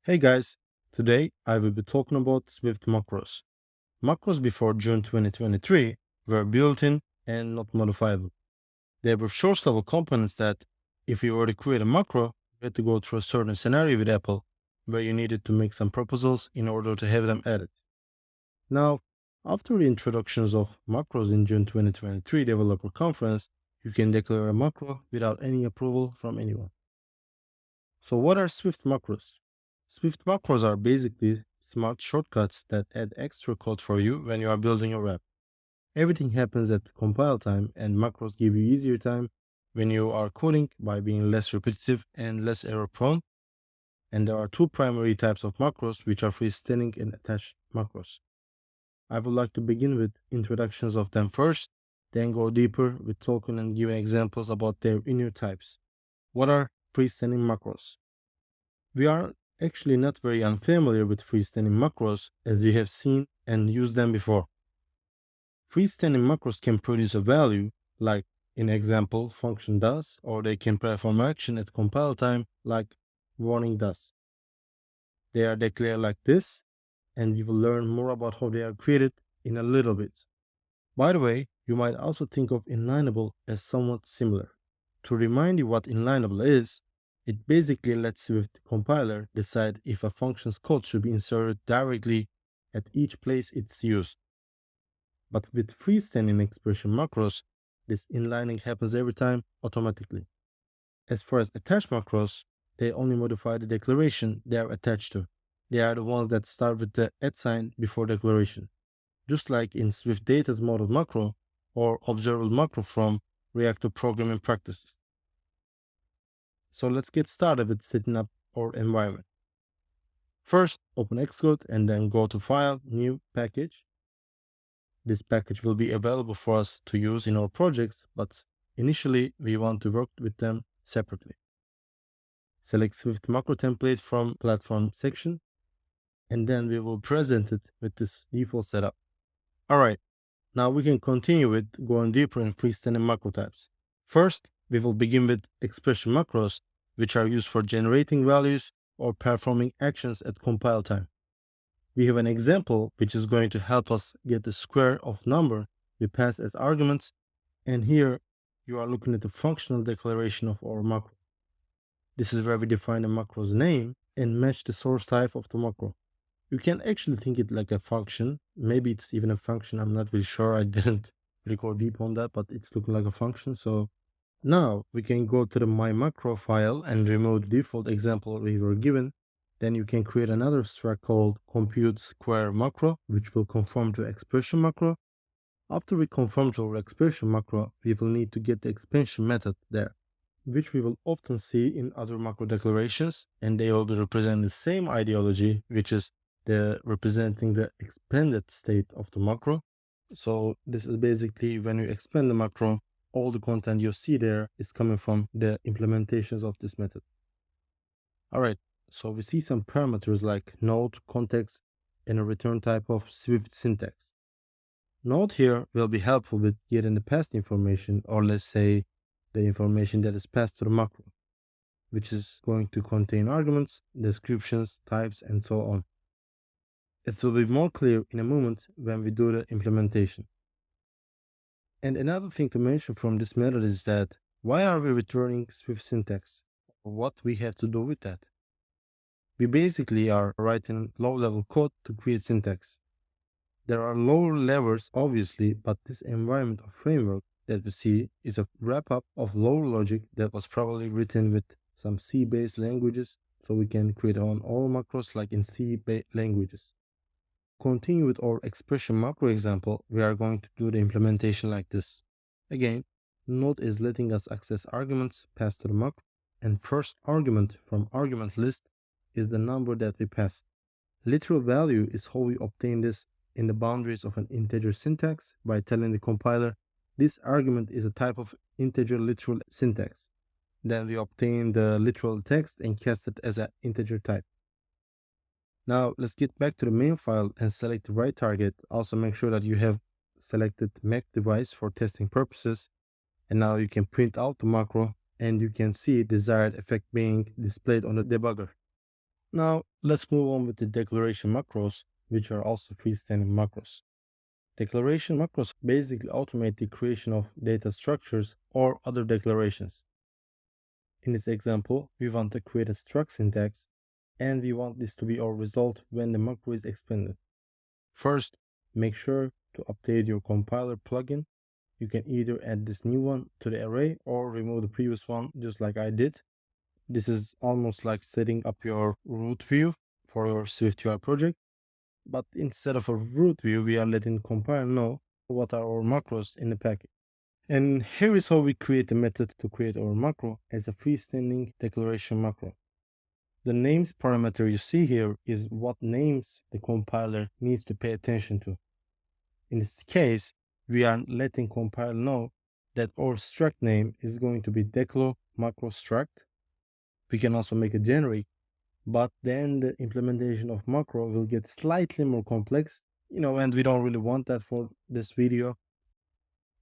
Hey guys, today I will be talking about Swift macros. Macros before June 2023 were built-in and not modifiable. They were source-level components that, if you were to create a macro, you had to go through a certain scenario with Apple, where you needed to make some proposals in order to have them added. Now, after the introductions of macros in June 2023 Developer Conference, you can declare a macro without any approval from anyone. So what are Swift macros? Swift macros are basically smart shortcuts that add extra code for you when you are building your app. Everything happens at compile time, and macros give you easier time when you are coding by being less repetitive and less error prone. And there are two primary types of macros, which are freestanding and attached macros. I would like to begin with introductions of them first, then go deeper with talking and giving examples about their inner types. What are freestanding macros? We are actually not very unfamiliar with freestanding macros, as we have seen and used them before. Freestanding macros can produce a value, like in example function does, or they can perform action at compile time, like warning does. They are declared like this, and we will learn more about how they are created in a little bit. By the way, you might also think of inlineable as somewhat similar. To remind you what inlineable is, it basically lets Swift compiler decide if a function's code should be inserted directly at each place it's used. But with freestanding expression macros, this inlining happens every time automatically. As far as attached macros, they only modify the declaration they are attached to. They are the ones that start with the @ sign before declaration, just like in Swift Data's model macro or observable macro from reactive programming practices. So let's get started with setting up our environment. First, open Xcode and then go to File, New, Package. This package will be available for us to use in our projects, but initially we want to work with them separately. Select Swift macro template from Platform section, and then we will present it with this default setup. Alright, now we can continue with going deeper in freestanding macro types. First, we will begin with expression macros, which are used for generating values or performing actions at compile time. We have an example which is going to help us get the square of number we pass as arguments, and here you are looking at the functional declaration of our macro. This is where we define the macro's name and match the source type of the macro. You can actually think it like a function. Maybe it's even a function. I'm not really sure. I didn't really go deep on that, but it's looking like a function. So now we can go to the my macro file and remove the default example we were given. Then you can create another struct called compute square macro, which will conform to expression macro. After we conform to our expression macro, we will need to get the expansion method there, which we will often see in other macro declarations, and they all represent the same ideology, which is representing the expanded state of the macro. So this is basically when you expand the macro, all the content you see there is coming from the implementations of this method. Alright, so we see some parameters like node, context, and a return type of Swift syntax. Node here will be helpful with getting the past information, or let's say the information that is passed to the macro, which is going to contain arguments, descriptions, types, and so on. It will be more clear in a moment when we do the implementation. And another thing to mention from this method is that why are we returning Swift syntax? What we have to do with that? We basically are writing low-level code to create syntax. There are lower levels, obviously, but this environment of framework that we see is a wrap-up of lower logic that was probably written with some C-based languages, so we can create our own macros like in C-based languages. Continue with our expression macro example, we are going to do the implementation like this. Again, node is letting us access arguments passed to the macro, and first argument from arguments list is the number that we passed. Literal value is how we obtain this in the boundaries of an integer syntax by telling the compiler this argument is a type of integer literal syntax. Then we obtain the literal text and cast it as an integer type. Now let's get back to the main file and select the right target. Also make sure that you have selected Mac device for testing purposes. And now you can print out the macro and you can see desired effect being displayed on the debugger. Now Let's move on with the declaration macros, which are also freestanding macros. Declaration macros basically automate the creation of data structures or other declarations. In this example, we want to create a struct syntax, and we want this to be our result when the macro is expanded. First, make sure to update your compiler plugin. You can either add this new one to the array or remove the previous one, just like I did. This is almost like setting up your root view for your SwiftUI project. But instead of a root view, we are letting the compiler know what are our macros in the package. And here is how we create a method to create our macro as a freestanding declaration macro. The names parameter you see here is what names the compiler needs to pay attention to. In this case, we are letting compiler know that our struct name is going to be declo macro struct. We can also make it generic, but then the implementation of macro will get slightly more complex, and we don't really want that for this video.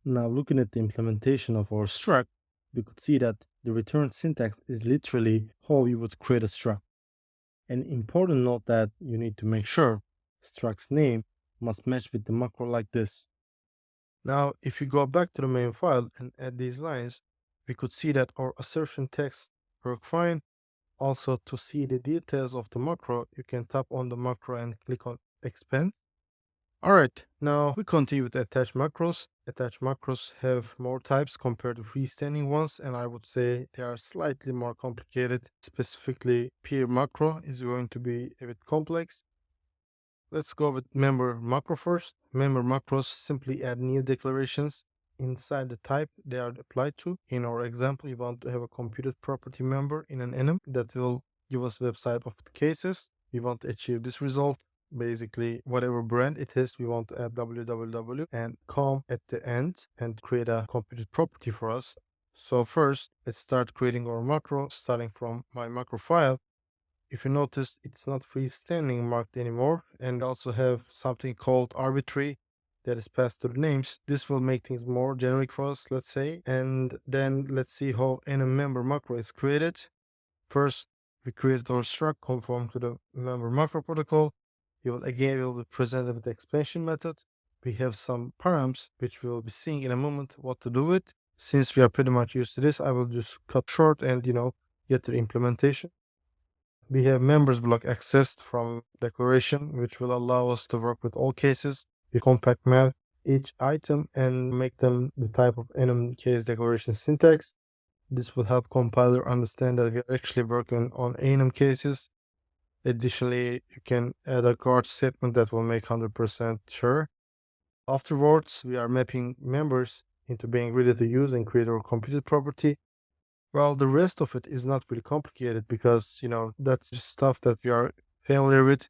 Now, looking at the implementation of our struct, we could see that the return syntax is literally how you would create a struct. An important note that you need to make sure struct's name must match with the macro like this. Now, if you go back to the main file and add these lines, we could see that our assertion text work fine. Also, to see the details of the macro, you can tap on the macro and click on expand. Alright, now we continue with attached macros. Attached macros have more types compared to freestanding ones, and I would say they are slightly more complicated. Specifically, peer macro is going to be a bit complex. Let's go with member macro first. Member macros simply add new declarations inside the type they are applied to. In our example, we want to have a computed property member in an enum that will give us website of the cases. We want to achieve this result. Basically, whatever brand it is, we want to add www and com at the end and create a computed property for us. So first, let's start creating our macro, starting from my macro file. If you notice, it's not freestanding marked anymore, and also have something called arbitrary that is passed to the names. This will make things more generic for us, let's say. And then let's see how enum member macro is created. First, we created our struct conform to the member macro protocol. You will again be presented with the expansion method. We have some params, which we will be seeing in a moment what to do with. Since we are pretty much used to this, I will just cut short and, get to the implementation. We have members block accessed from declaration, which will allow us to work with all cases. We compact map each item and make them the type of enum case declaration syntax. This will help compiler understand that we are actually working on enum cases. Additionally, you can add a guard statement that will make 100% sure. Afterwards, we are mapping members into being ready to use and create our computed property. Well, the rest of it is not really complicated because, that's just stuff that we are familiar with.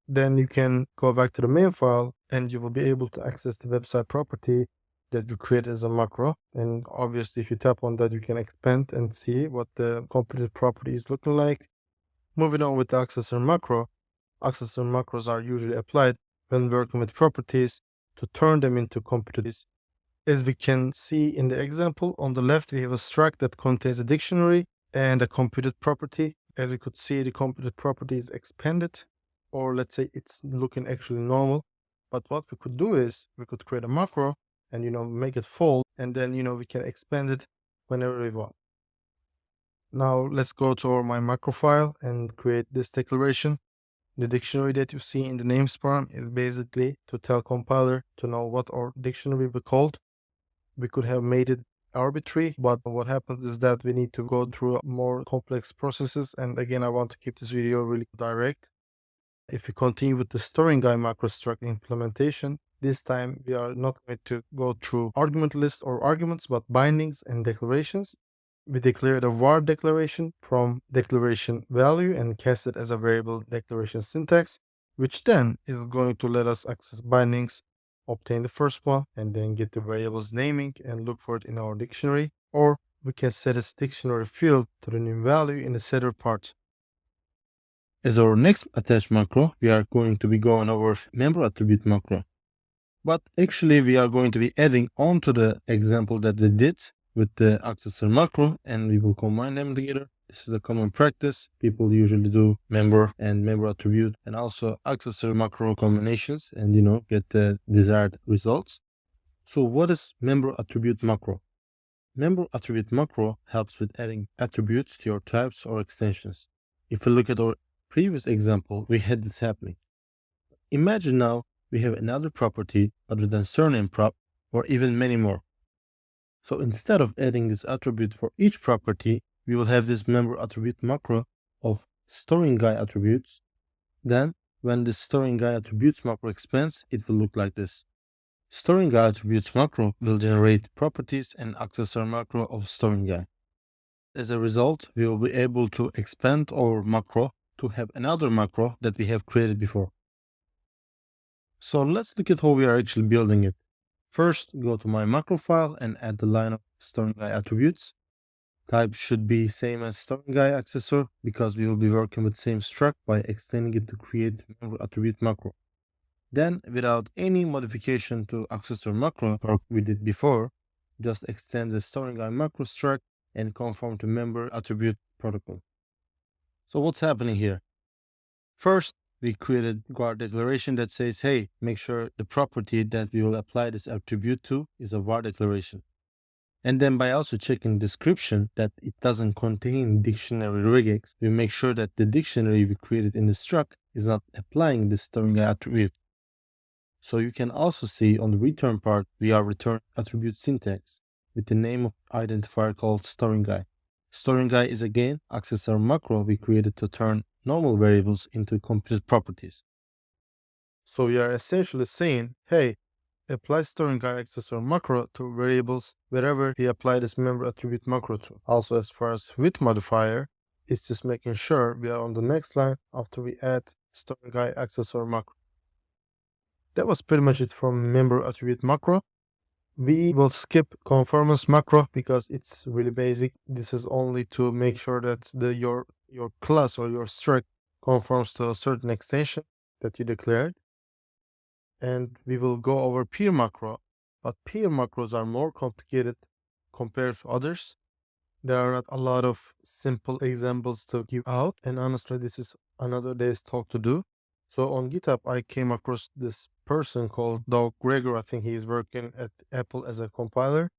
Then you can go back to the main file and you will be able to access the website property that you create as a macro. And obviously, if you tap on that, you can expand and see what the computed property is looking like. Moving on with the Accessor Macro. Accessor macros are usually applied when working with properties to turn them into computed. As we can see in the example, on the left we have a struct that contains a dictionary and a computed property. As you could see, the computed property is expanded, or let's say it's looking actually normal. But what we could do is we could create a macro and make it full, and then we can expand it whenever we want. Now let's go to my macro file and create this declaration. The dictionary that you see in the names param is basically to tell compiler to know what our dictionary will be called. We could have made it arbitrary, but what happens is that we need to go through more complex processes. And again, I want to keep this video really direct. If we continue with the storing guy macro struct implementation, this time we are not going to go through argument list or arguments, but bindings and declarations. We declared a var declaration from declaration value and cast it as a variable declaration syntax, which then is going to let us access bindings, obtain the first one, and then get the variable's naming and look for it in our dictionary. Or we can set its dictionary field to the new value in the setter part. As our next attached macro, we are going to be going over member attribute macro. But actually, we are going to be adding on to the example that we did with the Accessor Macro, and we will combine them together. This is a common practice. People usually do member and member attribute and also accessor macro combinations and get the desired results. So what is member attribute macro? Member attribute macro helps with adding attributes to your types or extensions. If we look at our previous example, we had this happening. Imagine now we have another property other than surname prop or even many more. So instead of adding this attribute for each property, we will have this member attribute macro of storing guy attributes. Then when this storing guy attributes macro expands, it will look like this. Storing guy attributes macro will generate properties and accessor macro of storing guy. As a result, we will be able to expand our macro to have another macro that we have created before. So let's look at how we are actually building it. First, go to my macro file and add the line of storing guy attributes. Type should be same as storing guy accessor because we will be working with same struct by extending it to create member attribute macro. Then, without any modification to accessor macro work we did before, just extend the storing guy macro struct and conform to member attribute protocol. So what's happening here? First, we created var declaration that says, hey, make sure the property that we will apply this attribute to is a var declaration. And then by also checking description that it doesn't contain dictionary regex, we make sure that the dictionary we created in the struct is not applying this storing attribute. So you can also see on the return part, we are return attribute syntax with the name of identifier called storing guy. Storing guy is again accessor macro we created to turn normal variables into computed properties. So we are essentially saying, hey, apply storing guy accessor macro to variables wherever we apply this member attribute macro to. Also, as far as with modifier, it's just making sure we are on the next line after we add storing guy accessor macro. That was pretty much it from member attribute macro. We will skip conformance macro because it's really basic. This is only to make sure that your class or your struct conforms to a certain extension that you declared. And we will go over peer macro, but peer macros are more complicated compared to others. There are not a lot of simple examples to give out, and honestly, this is another day's talk to do. So on GitHub, I came across this person called Doug Gregor. I think he is working at Apple as a compiler.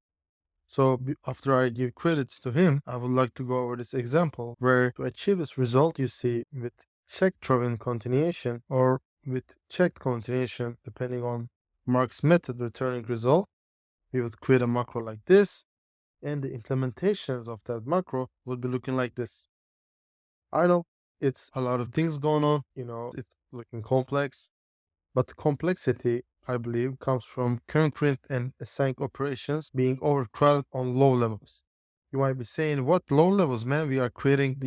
So after I give credits to him, I would like to go over this example where to achieve this result you see with check-driven continuation or with checked continuation, depending on Mark's method returning result, we would create a macro like this, and the implementations of that macro would be looking like this. I know it's a lot of things going on, it's looking complex, but the complexity, I believe, comes from concurrent and async operations being overcrowded on low levels. You might be saying, what low levels, man? We are creating,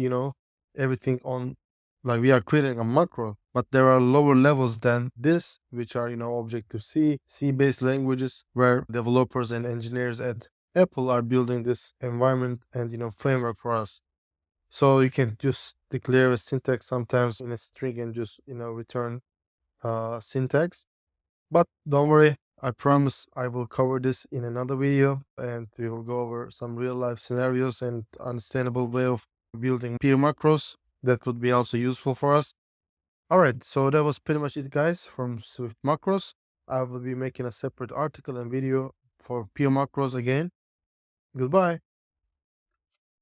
everything on, like we are creating a macro, but there are lower levels than this, which are, Objective-C, C-based languages where developers and engineers at Apple are building this environment and, framework for us. So you can just declare a syntax sometimes in a string and just, return syntax. But don't worry, I promise I will cover this in another video and we will go over some real life scenarios and understandable way of building peer macros that would be also useful for us. Alright, so that was pretty much it, guys, from Swift macros. I will be making a separate article and video for peer macros again. Goodbye.